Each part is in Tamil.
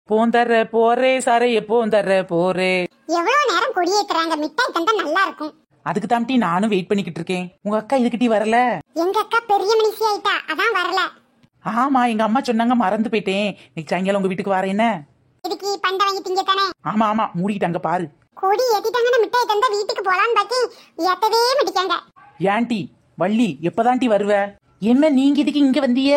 போந்தர்ற போறே சாரே எப்போவும் தர்ற போறே. எவ்வளவு நேரம் கொடியேத்துறாங்க, மிட்டாய் தந்தா நல்லா இருக்கும். அதுக்கு தாம்டி நானும் வெயிட் பண்ணிக்கிட்டு இருக்கேன். உங்க அக்கா இதுக்கிட்டி வரல? எங்க அக்கா பெரிய மனுஷி ஆயிட்டா, அதான் வரல. ஆமா, எங்க அம்மா சொன்னாங்க, மறந்து போயிட்டேன். இன்னைக்கு சாயங்காலம் உங்க வீட்டுக்கு வரேன். என்ன இதுக்கு பண்ட வாங்கி திங்க தானே? ஆமா ஆமா, மூடிட்டாங்க பாரு. கொடி ஏத்திட்டாங்கன்னா மிட்டாய் தந்தா வீட்டுக்கு போலான்னு பாக்கி ஏத்தவே மாட்டிக்காங்க. ஏன்டி வள்ளி, எப்பதான்டி வருவ? என்ன நீங்க இதுக்கு இங்க வந்திய?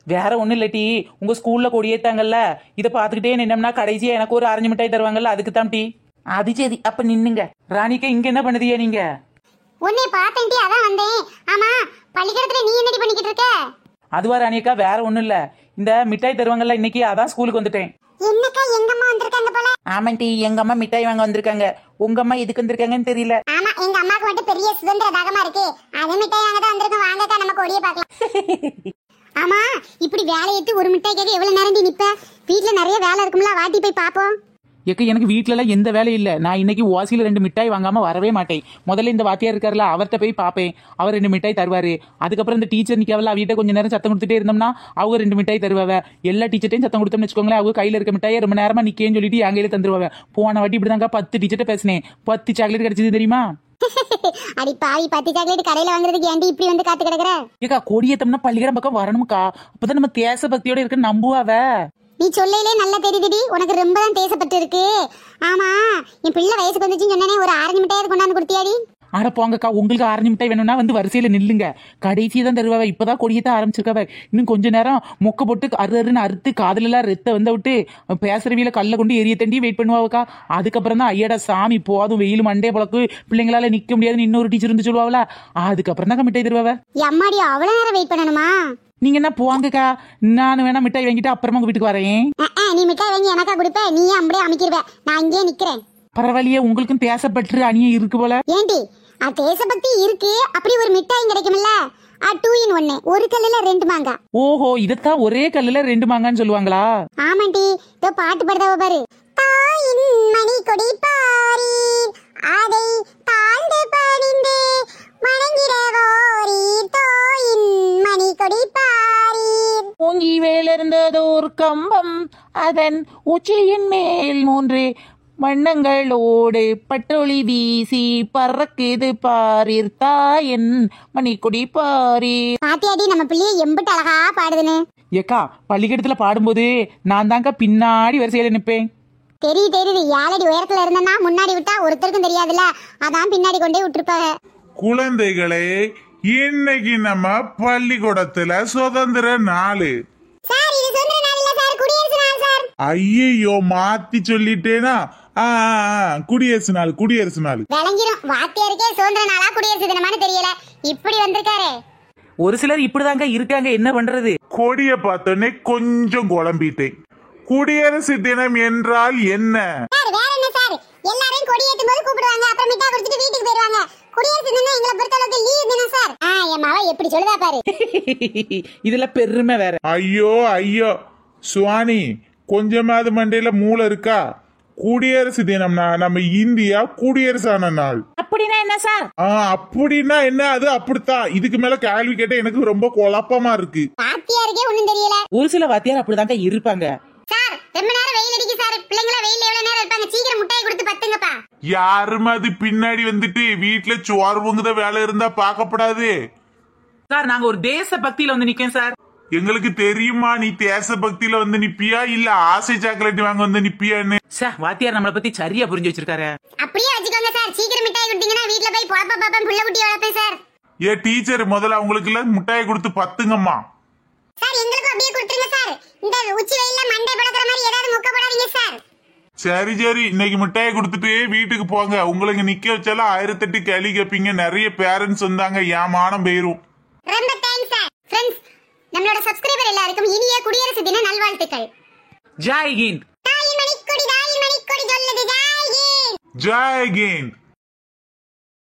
வேற ஒண்ணும் இல்லட்டி, உங்க ஸ்கூல்ல கொடியேத்தாங்கல்ல, இதை பாத்துக்கிட்டே நின்னோம்னா கடைசியா எனக்கு ஒரு ஆரஞ்சு மிட்டாய் தருவாங்கல்ல, அதுக்கு தாம்டி. அது சரி, அப்ப நின்னுங்க. ராணிக்கா, இங்க என்ன பண்ணுதியா நீங்க? உன்னை பார்த்தேன்டி, அதான் வந்தேன். ஆமா, பள்ளிக்கூடத்துல நீ என்னடி பண்ணிக்கிட்டு இருக்க? அதுவா ராணிக்கா, வேற ஒண்ணும் இல்ல, இந்த மிட்டாய் தருவாங்கல்ல இன்னைக்கு, அதான் ஸ்கூலுக்கு வந்துட்டேன். என்னக்கா, எங்க அம்மா வந்திருக்காங்க போல? ஆமாண்டி, எங்க அம்மா மிட்டாய் வாங்க வந்திருக்காங்க. உங்க அம்மா எதுக்கு வந்திருக்காங்கன்னு தெரியல. ஆமா, எங்க அம்மாக்கு மட்டும் பெரிய சுதந்திர தாகமா இருக்கு, அது மிட்டாய் வாங்க தான் வந்திருக்கோம். வாங்கக்கா, நம்ம கொடியை பார்க்கலாம். ஆமா, இப்படி வேலையிட்டு ஒரு மிட்டாய்க்காக எவ்வளவு நேரம் நிப்ப? வீட்டுல நிறைய வேலை இருக்கும்ல, வாட்டி போய் பாப்போம். ஏக்க, எனக்கு வீட்டுல எல்லாம் எந்த வேலையும் இல்ல. நான் இன்னைக்கு ஓசியில 2 மிட்டாய் வாங்காம வரவே மாட்டேன். முதல்ல இந்த வாத்தியார் இருக்காருல, அவர்கிட்ட போய் பாப்பேன். அவர் 2 மிட்டாய் தருவாரு. அதுக்கப்புறம் இந்த டீச்சர் நிக்கவல, அவகிட்ட கொஞ்ச நேரம் சத்தம் கொடுத்துட்டே இருந்தோம்னா அவங்க 2 மிட்டாய் தருவாங்க. எல்லா டீச்சர்ட்டையும் சத்தம் கொடுத்தோம்னு வச்சுக்கோங்களேன், அவங்க கையில இருக்க மிட்டாயை ரொம்ப நேரமா நிக்கேன்னு சொல்லிட்டு என் கையில தந்துருவாங்க. போன வாட்டி இப்படிதாங்க 10 டீச்சர்ட்ட பேசினேன். 10 சாக்லேட் கிடைச்சது தெரியுமா? அடி பாவி, 10 சாக்லேட் கடையில வாங்குறதுக்கு ஏன்டி இப்படி வந்து காத்து கிடக்குற? ஏக்கா, கொடியேத்தம்னா பள்ளிக்கூடம் பக்கம் வரணும்க்கா, அப்பதான் நம்ம தேச பக்தியோட இருக்குன்னு நம்புவாவ. நீ சொல்லையிலே நல்லா தெரியுதுடி, உனக்கு ரொம்ப தான் தேசப்பட்டு இருக்கு. ஆமா, என் பிள்ளை வயசுக்கு வந்துச்சுன்னு சொன்னே, ஒரு ஆரஞ்சு மிட்டாய் கொண்டாந்து கொடுத்தியாடி? ஆட போங்கக்கா, உங்களுக்கு ஆரஞ்சு மிட்டாய் வேணும்னா வந்து வரிசையில நில்லுங்க. கடைசியை தான் தருவாவ. இப்பதான் கொடியேத்த ஆரம்பிச்சிருக்காவ. இன்னும் கொஞ்ச நேரம் மொக்க போட்டு அருன்னு அறுத்து காதுல எல்லாம் ரத்த வந்த விட்டு பேசுறவியில கல்ல கொண்டு எரிய தண்டி வெயிட் பண்ணுவாவுக்கா. அதுக்கப்புறம் தான் ஐயடா சாமி போதும், வெயில் மண்டே பழக்கு, பிள்ளைங்களால நிக்க முடியாதுன்னு இன்னொரு டீச்சர் இருந்து சொல்லுவாங்களா, அதுக்கப்புறம் தான் மிட்டாய் தருவாவ. அம்மாடி, அவ்வளவு நேரம் வெயிட் பண்ணணுமா? நீங்க என்ன போங்கக்கா, நான் வேணா மிட்டாய் வாங்கிட்டு அப்புறமா உங்க வீட்டுக்கு வரேன். நீ மிட்டாய் வாங்கி எனக்கா கொடுப்ப, நீ அப்படியே அமைக்கிருவ, நான் இங்கே நிக்கிறேன். பரவாயில்லையே, உங்களுக்கும் தேசப்பற்று அணியம் இருக்கு போல. ஏண்டி, தேசபக்தி இருக்கு, அப்படி ஒரு மிட்டாய் கிடைக்கும்ல, 2 in 1, ஒரு கல்லுல 2 மாங்காய். ஓஹோ, இதத்தான் ஒரே கல்லுல 2 மாங்கான்னு சொல்லுவாங்களா? ஆமாண்டி, இதோ பாட்டு பாடுதாவ பாரு. தாயின் மணி கொடி பாரி, அதை தாழ்ந்து பணிந்து வணங்கிறவோரி, தாயின் மணி கொடி பாரி. ஓங்கி வேலிருந்ததோர் கம்பம், அதன் உச்சியின் மேல் 3 வண்ணங்களோடு பட்டொளி வீசி பறக்குது பாரீர், தாயின் மணிக்கொடி பாரீர். பாத்தியாடி, நம்ம பிள்ளைய எம்பிட்டு அழகா பாடுதுன்னு. ஏக்கா, பள்ளிக்கூடத்துல பாடும்போது நான் தாங்க பின்னாடி வரிசையில நிப்பேன். தெரியுது, 7 அடி உயரத்துல இருந்தனா முன்னாடி விட்டா ஒருத்தருக்கும் தெரியாதுல்ல, அதான் பின்னாடி கொண்டே விட்டுருப்பாங்க. குழந்தைகளே, இன்னைக்கு நம்ம பள்ளிக்கூடத்துல சுதந்திர நாள். சார், இது சுதந்திர நாள் இல்ல சார், குடியரசு நாள் சார். ஐயோ, மாத்தி சொல்லிட்டேனா? குடியரசு நாள், குடியரசு நாள். விளங்கிரும், வாத்தியாருக்கே சுதந்திர நாளா குடியரசு தினமானு தெரியல, இப்படி வந்திருக்காரு. ஒரு சிலர் இப்படிதாங்க இருக்காங்க, என்ன பண்றது? கொடிய பார்த்தோன்னே கொஞ்சம் குழம்பிட்டேன். குடியரசு தினம் என்றால் என்ன? சார், வேற என்ன சார், எல்லாரையும் கொடியேத்தும் போது கூப்பிடுவாங்க, அப்புறம் மிட்டாய் கொடுத்துட்டு வீட்டுக்கு போயிடுவாங்க. குடியரசு தினம் எங்களை பொறுத்தளவுக்கு லீவ் தினம் சார். என் மாவா எப்படி சொல்லுதா பாரு. இதுல பெருமை வேற. ஐயோ சுவானி, கொஞ்சமாவது மண்டையில மூளை இருக்கா? குடியரசு தினம்னா நம்ம இந்தியா குடியரசான நாள். அப்படின்னா என்ன சார்? அப்படின்னா என்ன? அது அப்படித்தான். இதுக்கு மேல கேள்வி கேட்ட எனக்கு ரொம்ப குழப்பமா இருக்கு. வாத்தியாருக்கே ஒண்ணும் தெரியல. ஒரு சில வாத்தியார் அப்படிதாங்க இருப்பாங்க. சார், ரொம்ப நேரம் வெயில் அடிக்கு சார், பிள்ளைங்கள வெயில்ல எவ்வளவு நேரம் இருப்பாங்க, சீக்கிரம் முட்டாய் கொடுத்து பத்துங்கப்பா. யாருமே அது பின்னாடி வந்துட்டு வீட்டுல சோறு பொங்குத வேலை இருந்தா பார்க்கப்படாது சார். நாங்க ஒரு தேச பக்தியில வந்து நிக்கோம் சார். எங்களுக்கு தெரியுமா நீ தேச பக்தியில வந்து நிப்பியா இல்ல ஆசை சாக்லேட் வாங்க வந்து நிப்பியான்னு? வாத்தியார் நம்மளை பத்தி சரியா புரிஞ்சு வச்சிருக்காரு. அப்படியே வச்சுக்கோங்க சார், சீக்கிரம் மிட்டாய் கொடுத்தீங்கன்னா வீட்டுல போய் பாப்பா பாப்பா புள்ள குட்டி வளர்ப்பேன் சார். டீச்சர், முதல்ல அவங்களுக்கு எல்லாம் முட்டாயை கொடுத்து பத்துங்கம்மா. சார், எங்களுக்கு அப்படியே கொடுத்துருங்க சார். இந்த உச்சி வெயில்ல மண்டை படக்குற மாதிரி ஏதாவது முக்க போடாதீங்க சார். சரி, இன்னைக்கு மிட்டாயை கொடுத்துட்டு வீட்டுக்கு போங்க. உங்களுக்கு நிக்க வச்சாலும் 1008 கேள்வி கேட்பீங்க. நிறைய பேரண்ட்ஸ் வந்தாங்க, ஏமானம் போயிரும். ரொம்ப தேங்க்ஸ் சார். ஃப்ரெண்ட்ஸ், நம்மளோட சப்ஸ்கிரைபர் எல்லாருக்கும் இனிய குடியரசு தின நல்வாழ்த்துக்கள். ஜெய் ஹிந்த். தாயின் மணிக்கொடி சொல்லுது ஜெய் ஹிந்த். ஜெய் ஹிந்த்.